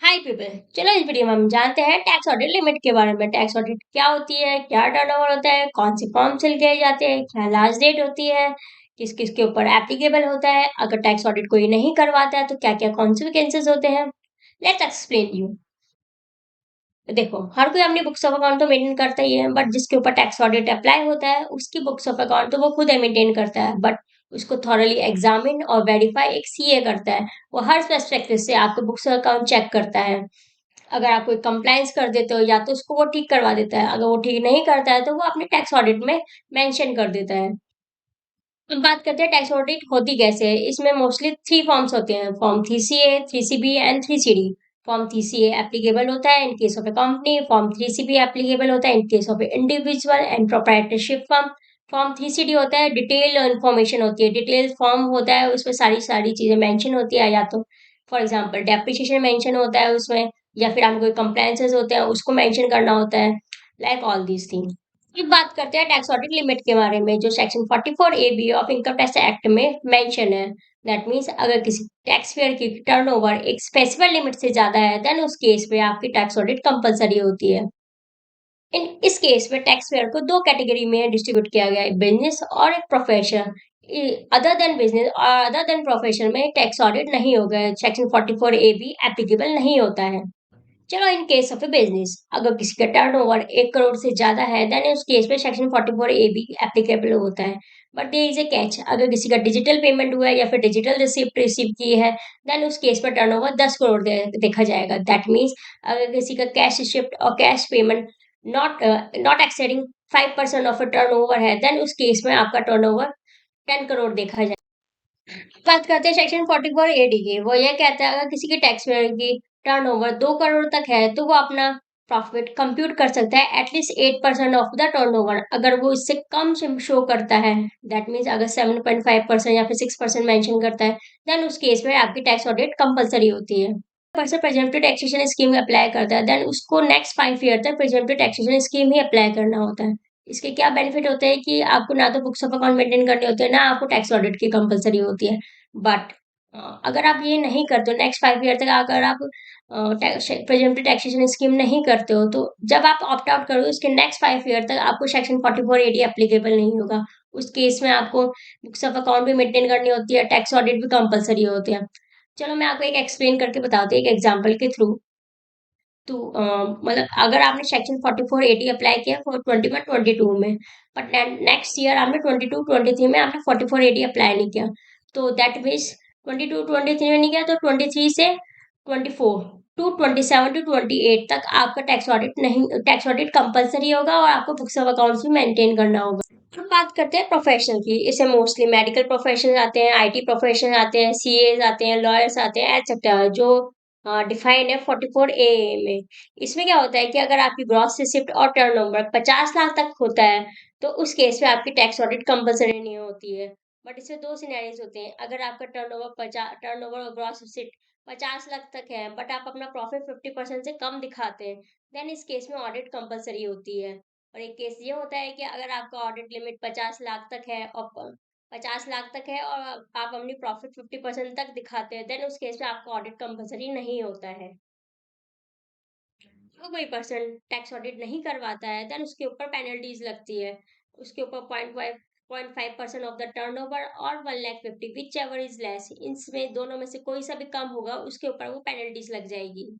हाय people. चलो इस video में हम जानते हैं टैक्स ऑडिट लिमिट के बारे में। टैक्स ऑडिट क्या होती है, क्या टर्नओवर होता है, कौन से फॉर्म फिल किए जाते हैं, क्या लास्ट डेट होती है, किस किस के ऊपर एप्लीकेबल होता है, अगर टैक्स ऑडिट कोई नहीं करवाता है तो क्या क्या कॉन्सिक्वेंसेज होते हैं। Let's explain you. देखो, हर कोई अपनी बुक्स ऑफ अकाउंट तो मेंटेन करता ही है, बट जिसके ऊपर टैक्स ऑडिट अप्लाई होता है उसकी बुक्स ऑफ अकाउंट तो वो खुद मेंटेन करता है, बट उसको थॉरली एग्जामिन और वेरीफाई एक सीए करता है। वो हर पर्सपेक्टिव से आपके बुक्स ऑफ अकाउंट चेक करता है। अगर आप कोई कंप्लायंस कर देते हो या तो उसको वो ठीक करवा देता है, अगर वो ठीक नहीं करता है तो वो अपने टैक्स ऑडिट में मेंशन कर देता है। अब बात करते हैं टैक्स ऑडिट होती कैसे है। इसमें मोस्टली थ्री फॉर्म्स होते हैं, form 3CA, 3CB and 3CD। Form 3CA applicable होता है in case of A company, form 3CB applicable होता है in case of A individual and proprietorship firm. Form 3CD होता है डिटेल इन्फॉर्मेशन होती है, डिटेल फॉर्म होता है, उसमें सारी सारी चीजें मेंशन होती है, या तो फॉर एग्जांपल डेप्रिसिएशन मेंशन होता है उसमें, या फिर आपको कोई कंप्लायंसेस होते हैं उसको मेंशन करना होता है, लाइक ऑल दीज थिंग्स। अब बात करते हैं टैक्स ऑडिट लिमिट के बारे में, जो section 44 AB of income tax act में मेंशन है। दैट मीन्स अगर किसी टैक्स पेयर की टर्नओवर एक स्पेसिफाइड लिमिट से ज्यादा है, देन उस केस में आपकी टैक्स ऑडिट कंपलसरी होती है। इन इस केस में टैक्स पेयर को दो कैटेगरी में डिस्ट्रीब्यूट किया गया है, बिजनेस और एक प्रोफेशन। अदर देन बिजनेस और अदर देन प्रोफेशन में टैक्स ऑडिट नहीं होगा, सेक्शन 44 AB एप्लीकेबल नहीं होता है। चलो in case of A business, अगर किसी का टर्नओवर 1 करोड़ से ज्यादा है, देन उस केस में सेक्शन 44 AB एप्लीकेबल होता है। But there is a catch, अगर किसी का डिजिटल पेमेंट हुआ है या फिर डिजिटल रिसिप्ट रिसीव की है, देन उस केस पर टर्नओवर 10 करोड़ देखा जाएगा। दैट मीन्स अगर किसी का कैश रिसिप्ट और cash payment not exceeding 5% of a turnover है, देन उस केस में आपका टर्नओवर 10 करोड़ देखा जाएगा। बात करते हैं सेक्शन 44 AD की। वो ये कहता है अगर किसी की टैक्स पेयर की टर्नओवर 2 करोड़ तक है तो वो अपना प्रॉफिट कंप्यूट कर सकता है एटलीस्ट 8% ऑफ द टर्नओवर। अगर वो इससे कम शो करता है, दैट मीन्स अगर 7.5% या फिर 6% मेंशन करता है, देन उस केस में आपकी टैक्स ऑडिट कंपलसरी होती है। पर्सन प्रेजेंटिव टैक्सेशन स्कीम अप्लाई करता है, देन उसको नेक्स्ट 5 ईयर तक प्रेजेंटिव टैक्सेशन स्कीम ही अप्लाई करना होता है। इसके क्या बेनिफिट होते हैं कि आपको ना तो बुक्स ऑफ अकाउंट मेंटेन करने होते हैं, ना आपको टैक्स ऑडिट की कंपलसरी होती है। बट अगर आप ये नहीं करते हो नेक्स्ट 5 ईयर तक, अगर आप प्रेजेंटिव टैक्सेशन स्कीम नहीं करते हो, तो जब आप ऑप्ट आउट करोगे उसके नेक्स्ट 5 ईयर तक आपको सेक्शन 44 AD एप्लीकेबल नहीं होगा। उस केस में आपको बुक्स ऑफ अकाउंट भी मेंटेन करनी होती है, टैक्स ऑडिट भी कंपलसरी होते हैं। चलो मैं आपको एक एक्सप्लेन करके बताती हूँ एक एग्जांपल के थ्रू। तो मतलब अगर आपने सेक्शन 44 AD अप्लाई किया फॉर 21-22 में, बट नेक्स्ट ईयर आपने 22-23 में आपने 44 AD अप्लाई नहीं किया, तो दैट मीन्स 22-23 में नहीं किया तो 23 से 24 टू 27 टू 28 तक आपका टैक्स ऑडिट कंपलसरी होगा और आपको बुक्स ऑफ अकाउंट्स भी मेंटेन करना होगा। अब बात करते हैं प्रोफेशन की। इसे मोस्टली मेडिकल प्रोफेशन आते हैं, आईटी प्रोफेशन आते हैं, सीएज आते हैं, लॉयर्स आते हैं, एटसेट्रा, जो डिफाइंड है 44 ए में। इसमें क्या होता है कि अगर आपकी ग्रॉस रिसिप्ट और टर्नओवर 50 लाख तक होता है, तो उस केस में आपकी टैक्स ऑडिट कंपलसरी नहीं होती है। बट इसमें दो सिनेरियोज होते हैं, अगर आपका टर्नओवर और ग्रॉस रिसिप्ट 50 लाख तक है, बट आप अपना प्रॉफिट 50% से कम दिखाते हैं, देन इस केस में ऑडिट कंपलसरी होती है। और एक केस ये होता है कि अगर आपका ऑडिट लिमिट 50 लाख तक है और 50 लाख तक है और आप अपनी प्रॉफिट 50% तक दिखाते हैं, देन उस केस में आपका ऑडिट कंपलसरी नहीं होता है। अगर कोई पर्सन टैक्स ऑडिट नहीं करवाता है, देन उसके ऊपर पेनल्टीज लगती है। उसके ऊपर 0.5% ऑफ द टर्नओवर और 1,50,000 विच एवर इज लेस, इसमें दोनों में से कोई सा भी कम होगा उसके ऊपर वो पेनल्टीज लग जाएगी।